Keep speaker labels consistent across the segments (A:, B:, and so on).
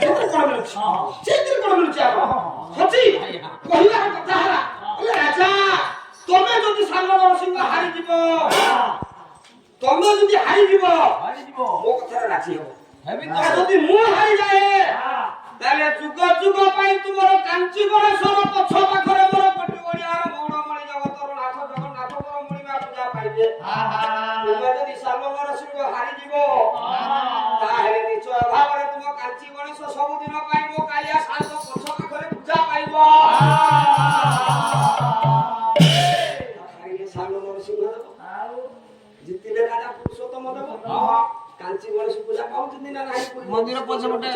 A: ସେଥିରେ କଣ ମିଳୁଛି ସେଥିରେ କଣ ମିଳୁଛି ସଚି କହିବାର କଥା ହେଲା ରାଜା ତମେ ଯଦି ସାଙ୍ଗ ନରସିଂହ ହାରିଯିବ ତମେ ଯଦି ହାରିଯିବ ମୋ କଥାରେ ରାଜି ହବ ଯଦି ମୁଁ ହାରିଯାଏ ତାହେଲେ ଯୁଗ ଯୁଗ ପାଇଁ ତୁମର କାଞ୍ଚି ଗଣେଶର ପଛ ପାଖରେ ମୋର କୋଟି ଓଡ଼ିଆର ଗୌଡ଼ମଣି ଜଗତର ନାଥ ଜଗନ୍ନାଥ ମୋର ମଣିମା ପୂଜା ପାଇବେ ତୁମେ ଯଦି ସାଙ୍ଗ ନରସିଂହ ହାରିଯିବ ତାହେଲେ ନିଶ୍ଚୟ ଭାବରେ ତୁମ କାଞ୍ଚି ଗଣେଶ ସବୁଦିନ ପାଇଁ ମୋ କାଳିଆ ଶାନ୍ତ ପଛ ପାଖରେ ପୂଜା ପାଇବ ହାରିଲେ ସାଙ୍ଗ ନରସିଂହ ଦେବ ଜିତିଲେ ରାଜା ପୁରୁଷୋତ୍ତମ ଦେବ କାଞ୍ଚି ଗଣେଶ ପୂଜା ପାଉଛନ୍ତି ନା ନାହିଁ
B: ମନ୍ଦିର ପଛପଟେ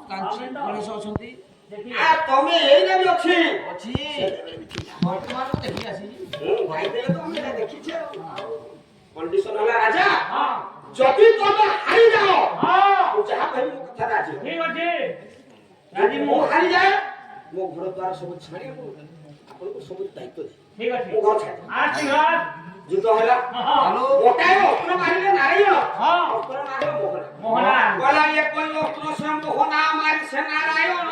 B: କାଞ୍ଚି ଗଣେଶ ଅଛନ୍ତି
A: ତମେ ଏଇନା ବି ଅଛି
B: ବର୍ତ୍ତମାନ ଦେଖି ଆସିଛି
A: ଭାଇଦେଲେ ତ ଆମେ ଦେଖିଛେ କଣ୍ଡିସନ ହେଲା ରାଜା ଯଦି ତମେ ହାରିଯାଅ ଯାହା କହିବି ମୋ କଥା ରାଜି
C: ଠିକ ଅଛି
A: ରାଜି ମୁଁ ହାରିଯାଏ ମୋ ଘର ଦ୍ୱାର ସବୁ ଛାଡ଼ି ଆପଣଙ୍କୁ ସବୁ ଦାୟିତ୍ୱ ଅଛି
C: ଠିକ ଅଛି
A: ମୁଁ ଘର ଛାଡ଼ି
C: ଆଶୀର୍ବାଦ
A: ଯୁଦ୍ଧ ହେଲା ଗୋଟାଏ ଅସ୍ତ୍ର ମାରିଲେ ନାରାୟଣ ଅସ୍ତ୍ର ମାରିଲେ ମୋହନା ଗଲା ଇଏ କହି ଅସ୍ତ୍ର ସେ ମୋହନା ମାରି ସେ ନାରାୟଣ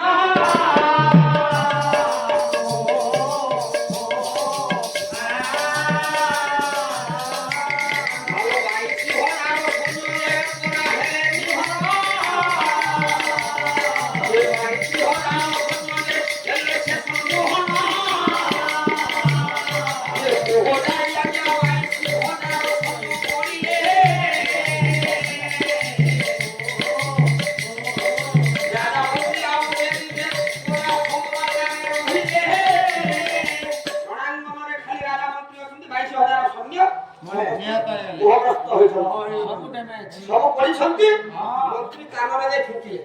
A: ସବୁ କରିଛନ୍ତି ମନ୍ତ୍ରୀ କାନରେ ଯାଇ ଫୁଟିଲେ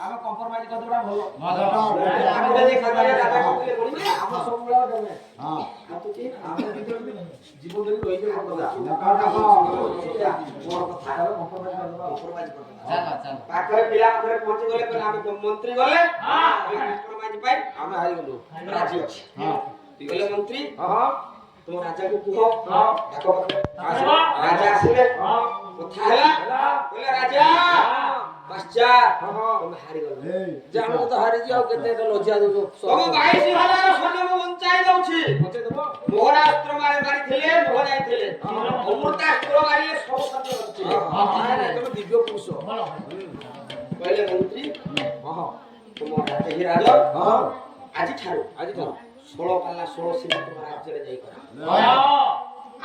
B: ଆମେ କମ୍ପ୍ରମାଇଜ କରିଦେବା ଭଲ
A: କାନରେ ଯାଇ କାନରେ ରାଜା ଫୁଟିଲେ ବଳିବେ ଆମ ସବୁବେଳେ ଦେବେ ଆଉ ତୁ କି ଆମ ଭିତରେ ଜୀବନ ଧରି ରହିଯିବ ମୋର କଥା ହେଲା କମ୍ପ୍ରମାଇଜ କରିଦେବା ପାଖରେ ପିଲା ପାଖରେ ପହଞ୍ଚି ଗଲେ କହିଲେ ଆମେ ମନ୍ତ୍ରୀ ଗଲେ କମ୍ପ୍ରମାଇଜ ପାଇଁ ଆମେ ହାରିଗଲୁ ରାଜି ଅଛି କହିଲେ ମନ୍ତ୍ରୀ तुम राजा को कुह डाक राजा आसिले कथा हैला बोले राजा पश्चात तुम हारि गल
B: जानो तो हारि जी आ केते लज्जा दो
A: तुम 22000 सोना में बंचाई दउछि बंचाई देबो मोहरा अस्त्र मारे मारी थिले मोह जाई थिले अमृता अस्त्र मारिले सब सत्य होछि तुम दिव्य पुरुष कहले मंत्री तुम राजा ही राजा आज ठारो 16 पाला 16 सीमा तुम राज्य रे जाई करा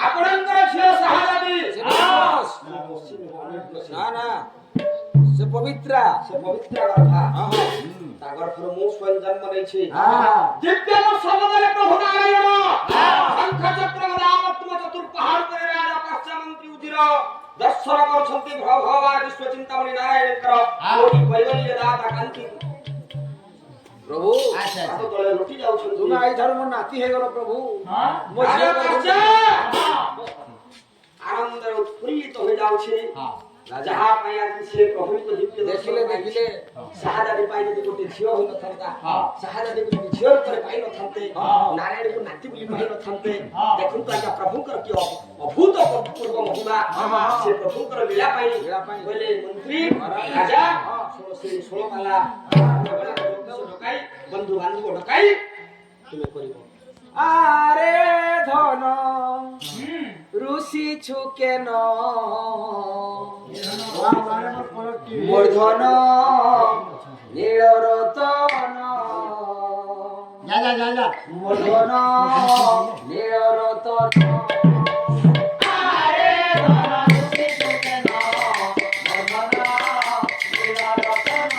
A: आपणकर झियो सहालादी
B: ना ना से पवित्रा
A: कथा तागर पर मु स्वयं जन्म नै छी दिव्य सबदले प्रभु नारायण शंख चक्र राम तुम चतुर पहाड़ पर राजा पाश्चा मंत्री उदिर दर्शन करछंती भगवान विश्व चिंतामणि नारायण कर कोटि कैवल्य दाता कांति प्रभु अच्छा तो तळे लुटी जाउ छ तुम आई धर्म नाती हे गेलो प्रभु मो झिया आनंद उत्फुल्लित हो जाउ छे राजा पाई आज से प्रभु को दिव्य देखिले शाहजादी पाई जदि गोटे झियो हो न थांता शाहजादी को झियो पर पाई न थांते नारायण को नाती बुली पाई न थांते देखुन का प्रभु कर की अभूत पूर्व महिमा से प्रभु कर लीला पाई बोले मंत्री राजा 16 पाला ढकाई बंधु बांधव ढकाई तुमे करिवो आरे धन ऋषि छुकेन मूर्धन नीलरतन
B: जा
A: मूर्धन नीलरतन आरे धन ऋषि छुकेन मूर्धन नीलरतन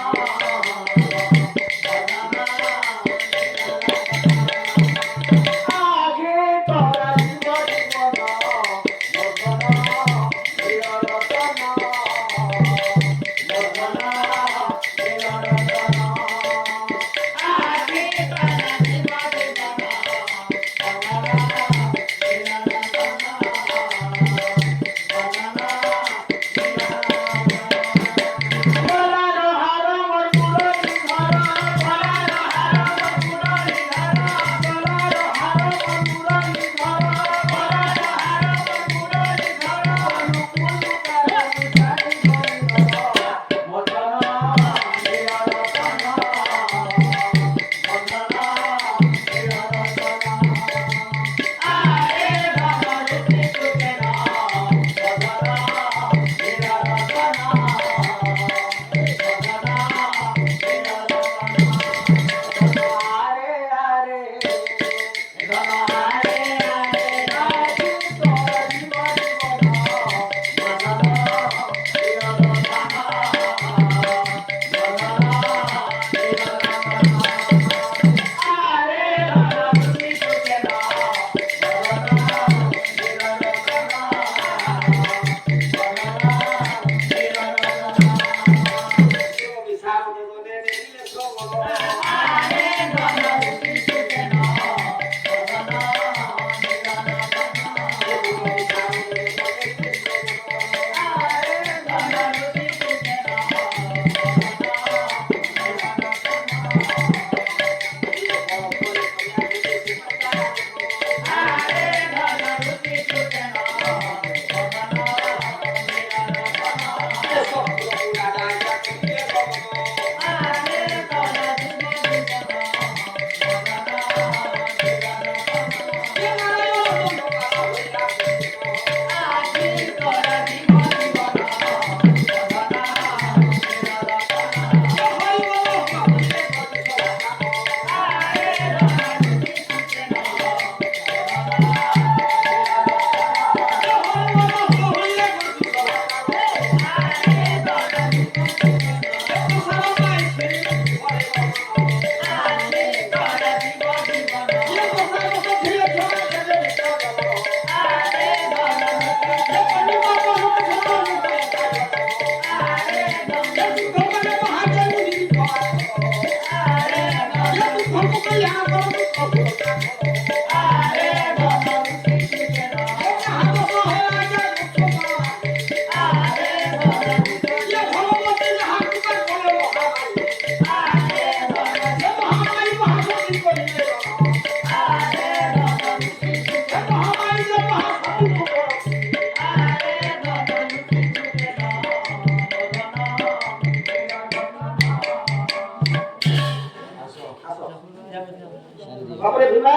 A: বাপরে ভীমা